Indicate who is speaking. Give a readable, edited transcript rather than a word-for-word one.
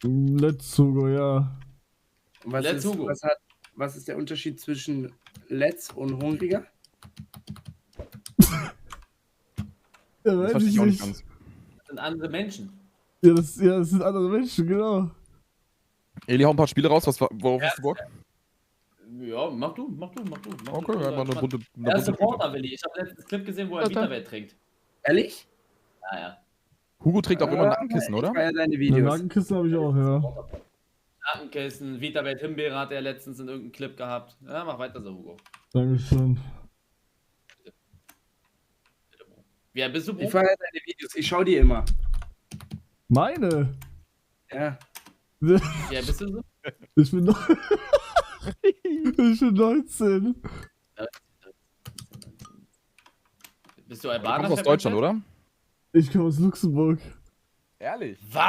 Speaker 1: Hugo?
Speaker 2: Let's Hugo, ja.
Speaker 3: Und
Speaker 1: Let's Hugo.
Speaker 3: was ist der Unterschied zwischen Let's und Hungriger?
Speaker 2: Ja,
Speaker 4: Das
Speaker 2: weiß
Speaker 4: verstehe
Speaker 2: ich
Speaker 4: ich auch nicht
Speaker 2: nicht.
Speaker 4: ganz.
Speaker 1: Das sind andere Menschen.
Speaker 2: Ja, das sind andere Menschen, genau.
Speaker 4: Eli, hau ein paar Spiele raus, worauf hast du Bock?
Speaker 1: Ja, mach du.
Speaker 4: Okay, ja, mal eine bunte
Speaker 1: Erste
Speaker 4: Tüte.
Speaker 1: Porter, Willi. Ich habe letztens Clip gesehen, wo er
Speaker 4: Okay.
Speaker 1: Vita-Welt trinkt.
Speaker 3: Ehrlich?
Speaker 1: Ja.
Speaker 4: Hugo trägt auch immer ein Nackenkissen,
Speaker 3: Ich
Speaker 4: oder?
Speaker 3: feier deine
Speaker 2: Ja,
Speaker 3: Videos.
Speaker 2: Nackenkissen habe ich auch, ja.
Speaker 1: Nackenkissen, Vita-Welt Himbeere hat er letztens in irgendeinem Clip gehabt. Ja, mach weiter so, Hugo.
Speaker 2: Dankeschön.
Speaker 1: Bitte, Bro. Wie alt bist du,
Speaker 3: Ich
Speaker 1: Bro?
Speaker 3: feier deine Videos. Ich schau die immer.
Speaker 2: Meine?
Speaker 3: Ja.
Speaker 1: Wie alt bist du so?
Speaker 2: Ich bin noch. Ich bin 19.
Speaker 1: Bist du
Speaker 4: Du
Speaker 1: Albaner?
Speaker 4: kommst aus Deutschland, oder?
Speaker 2: Ich komme aus Luxemburg.
Speaker 4: Ehrlich?
Speaker 1: Was?